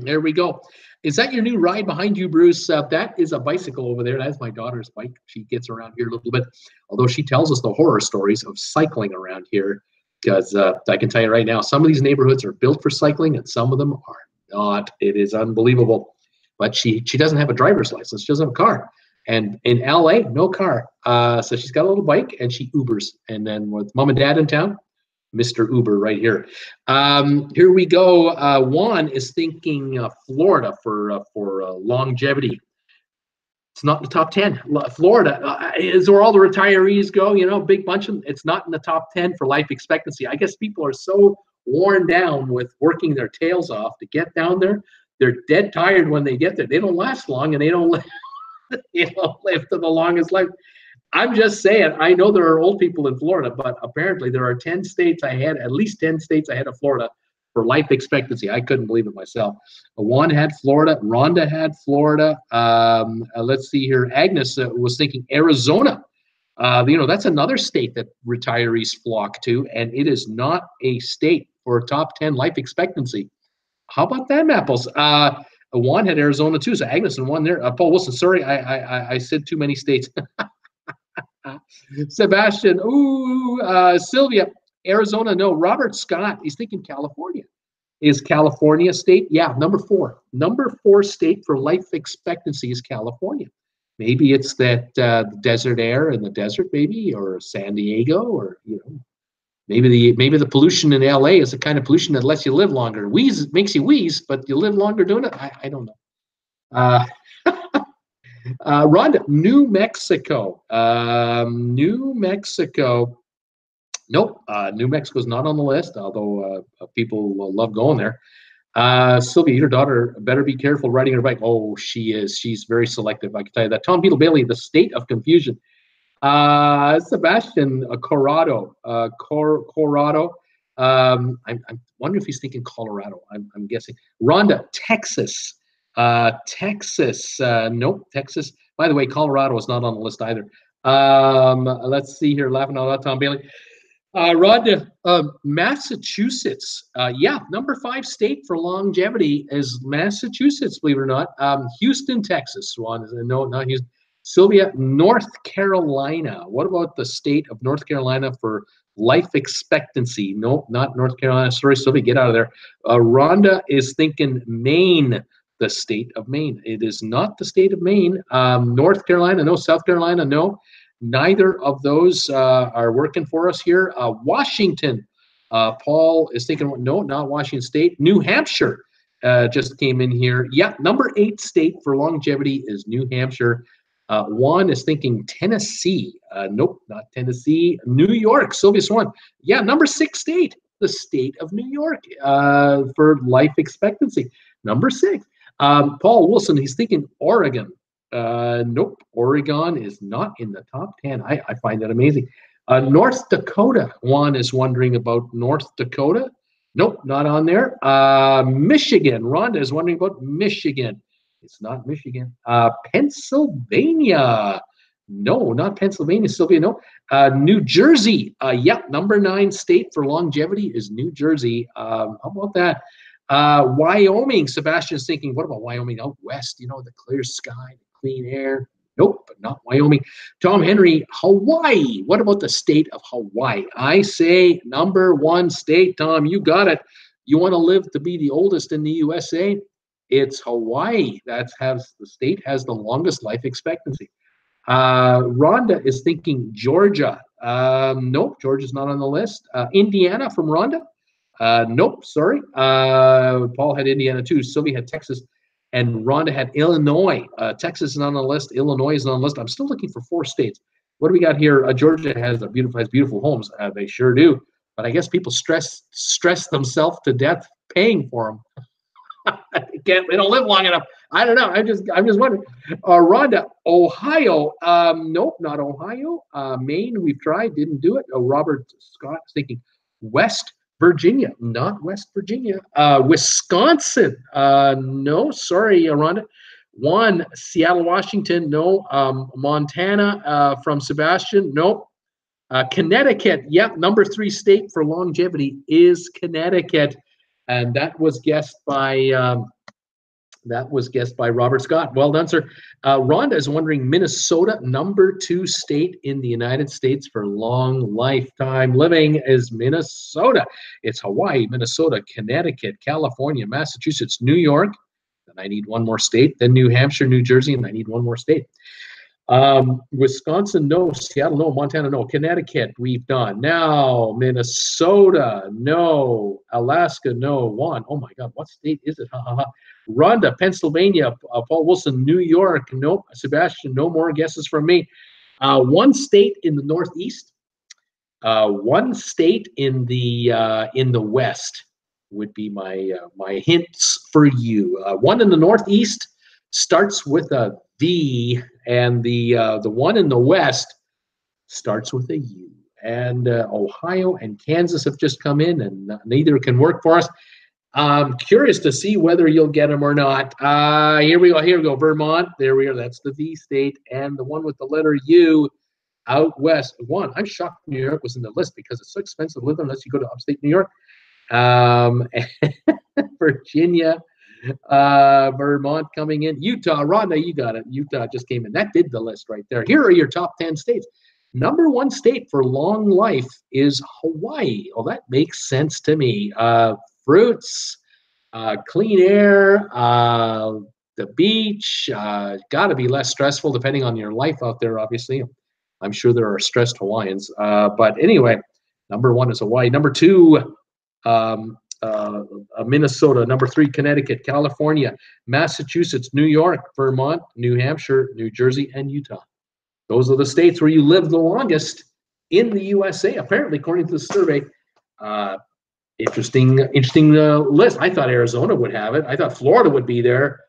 There we go. Is that your new ride behind you, Bruce? That is a bicycle over there. That's my daughter's bike. She gets around here a little bit, although she tells us the horror stories of cycling around here, because I can tell you right now, some of these neighborhoods are built for cycling and some of them are not. It is unbelievable. But she doesn't have a driver's license. She doesn't have a car. And in LA, no car. So she's got a little bike and she Ubers. And then with mom and dad in town, Mr. Uber right here. Here we go. Juan is thinking Florida for longevity. It's not in the top 10. Florida is where all the retirees go, you know, big bunch of them. It's not in the top 10 for life expectancy. I guess people are so worn down with working their tails off to get down there. They're dead tired when they get there. They don't last long and they don't live. Live to the longest life. I'm just saying, I know there are old people in Florida, but apparently there are 10 states ahead, at least 10 states ahead of Florida for life expectancy. I couldn't believe it myself. Juan had Florida. Rhonda had Florida. Let's see here. Agnes was thinking Arizona. That's another state that retirees flock to, and it is not a state for a top 10 life expectancy. How about that, Mapples? Juan had Arizona too, so Agnes and one there. Paul Wilson, sorry, I said too many states. Sebastian, Sylvia, Arizona, no. Robert Scott, he's thinking California. Is California a state? Yeah, number 4. Number 4 state for life expectancy is California. Maybe it's that desert air in the desert, maybe, or San Diego, or maybe the pollution in LA is the kind of pollution that lets you live longer. Wheeze makes you wheeze, but you live longer doing it. I don't know. Rhonda, New Mexico. New Mexico. Nope. New Mexico's not on the list, although people love going there. Sylvia, your daughter better be careful riding her bike. Oh, she is. She's very selective. I can tell you that. Tom Beetle Bailey, the state of confusion. Sebastian, Colorado. Colorado. I'm wondering if he's thinking Colorado. I'm guessing. Rhonda, Texas. Texas. Nope. Texas. By the way, Colorado is not on the list either. Let's see here. Laughing out loud, Tom Bailey. Rhonda, Massachusetts. Yeah, number 5 state for longevity is Massachusetts, believe it or not. Houston, Texas. Ron, no, not Houston. Sylvia, North Carolina. What about the state of North Carolina for life expectancy? No, not North Carolina. Sorry, Sylvia, get out of there. Rhonda is thinking Maine, the state of Maine. It is not the state of Maine. North Carolina, no. South Carolina, no. Neither of those are working for us here. Washington, Paul is thinking, no, not Washington State. New Hampshire just came in here. Yeah, number 8 state for longevity is New Hampshire. Juan is thinking Tennessee. Nope, not Tennessee. New York, Sylvia Swan. Yeah, number 6 state, the state of New York for life expectancy. Number 6. Paul Wilson, he's thinking Oregon. Nope, Oregon is not in the top 10. I find that amazing. North Dakota, Juan is wondering about North Dakota. Nope, not on there. Michigan, Rhonda is wondering about Michigan. It's not Michigan. Pennsylvania, no, not Pennsylvania, Sylvia, no. New Jersey, yeah, number 9 state for longevity is New Jersey. How about that? Wyoming, Sebastian's thinking, what about Wyoming out west? The clear sky, clean air. Nope, but not Wyoming. Tom Henry, Hawaii. What about the state of Hawaii? I say number 1 state, Tom. You got it. You want to live to be the oldest in the USA? It's Hawaii. The state has the longest life expectancy. Rhonda is thinking Georgia. Nope, Georgia's not on the list. Indiana from Rhonda. Nope, sorry. Paul had Indiana too. Sylvia had Texas. And Rhonda had Illinois. Texas is not on the list. Illinois is not on the list. I'm still looking for 4 states. What do we got here? Georgia has beautiful homes. They sure do. But I guess people stress themselves to death paying for them. They don't live long enough. I don't know. I'm just wondering. Rhonda, Ohio. Nope, not Ohio. Maine, we've tried, didn't do it. Robert Scott's thinking West Virginia, not West Virginia. Wisconsin, no, sorry, Rhonda. 1, Seattle, Washington, no. Montana from Sebastian, nope. Connecticut, yep, number 3 state for longevity is Connecticut, and that was guessed by Robert Scott. Well done, sir. Rhonda is wondering Minnesota, number 2 state in the United States for long lifetime living is Minnesota. It's Hawaii, Minnesota, Connecticut, California, Massachusetts, New York. And I need 1 more state. Then New Hampshire, New Jersey, and I need 1 more state. Wisconsin, no. Seattle, no. Montana, no. Connecticut, we've done. Now, Minnesota, no. Alaska, no. 1. Oh, my God. What state is it? Rhonda, Pennsylvania. Paul Wilson, New York. Nope. Sebastian, no more guesses from me. 1 state in the Northeast. 1 state in the West would be my hints for you. 1 in the Northeast starts with a V, and the one in the West starts with a U. And Ohio and Kansas have just come in, and neither can work for us. I'm curious to see whether you'll get them or not. Here we go. Here we go. Vermont. There we are. That's the V state. And the one with the letter U out west. One, I'm shocked New York was in the list because it's so expensive to live unless you go to upstate New York. Virginia, Vermont coming in. Utah. Rhonda, you got it. Utah just came in. That did the list right there. Here are your top 10 states. #1 state for long life is Hawaii. Oh, that makes sense to me. Fruits, clean air, the beach, got to be less stressful depending on your life out there, obviously. I'm sure there are stressed Hawaiians. But anyway, #1 is Hawaii. #2, Minnesota. #3, Connecticut, California, Massachusetts, New York, Vermont, New Hampshire, New Jersey, and Utah. Those are the states where you live the longest in the USA, apparently, according to the survey. Interesting list. I thought Arizona would have it. I thought Florida would be there.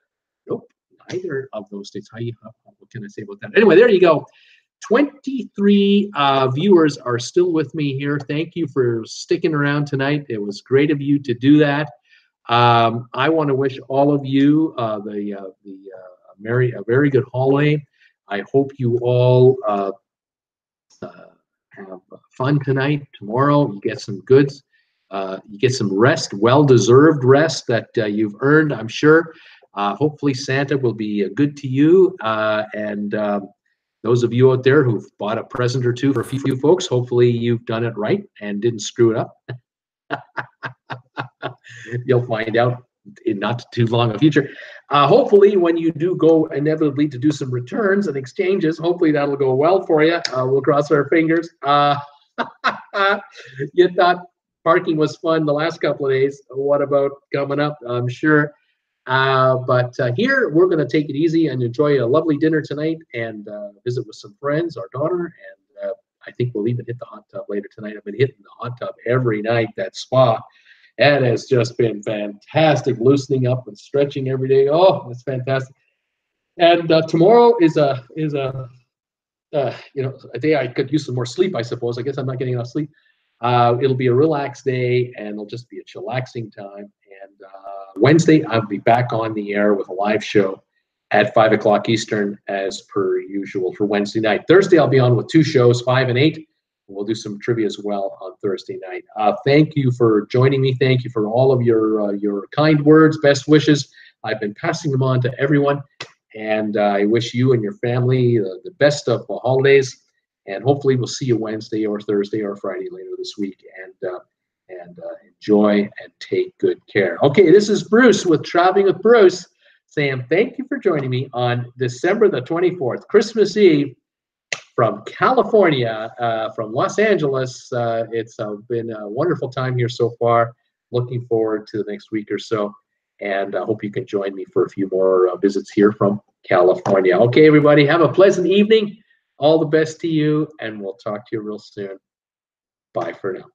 Nope, neither of those states. What can I say about that? Anyway, there you go. 23 viewers are still with me here. Thank you for sticking around tonight. It was great of you to do that. I want to wish all of you a very good holiday. I hope you all have fun tonight. Tomorrow, you get some goods. You get some rest, well-deserved rest that you've earned, I'm sure. Hopefully Santa will be good to you. And those of you out there who've bought a present or two for a few folks, hopefully you've done it right and didn't screw it up. You'll find out in not too long a future. Hopefully when you do go inevitably to do some returns and exchanges, hopefully that'll go well for you. We'll cross our fingers. You thought parking was fun the last couple of days. What about coming up? I'm sure. But here we're going to take it easy and enjoy a lovely dinner tonight and visit with some friends, our daughter, and I think we'll even hit the hot tub later tonight. I've been hitting the hot tub every night, that spa. It has just been fantastic, loosening up and stretching every day. Oh, it's fantastic. And tomorrow is a day I could use some more sleep, I suppose. I guess I'm not getting enough sleep. It'll be a relaxed day, and it'll just be a chillaxing time. And Wednesday, I'll be back on the air with a live show at 5 o'clock Eastern, as per usual for Wednesday night. Thursday, I'll be on with 2 shows, 5 and 8. We'll do some trivia as well on Thursday night. Thank you for joining me. Thank you for all of your kind words, best wishes. I've been passing them on to everyone, and I wish you and your family the best of the holidays. And hopefully we'll see you Wednesday or Thursday or Friday later this week. And enjoy and take good care. Okay, this is Bruce with Traveling with Bruce saying thank you for joining me on December the 24th, Christmas Eve, from California, from Los Angeles. It's been a wonderful time here so far. Looking forward to the next week or so. And I hope you can join me for a few more visits here from California. Okay, everybody, have a pleasant evening. All the best to you, and we'll talk to you real soon. Bye for now.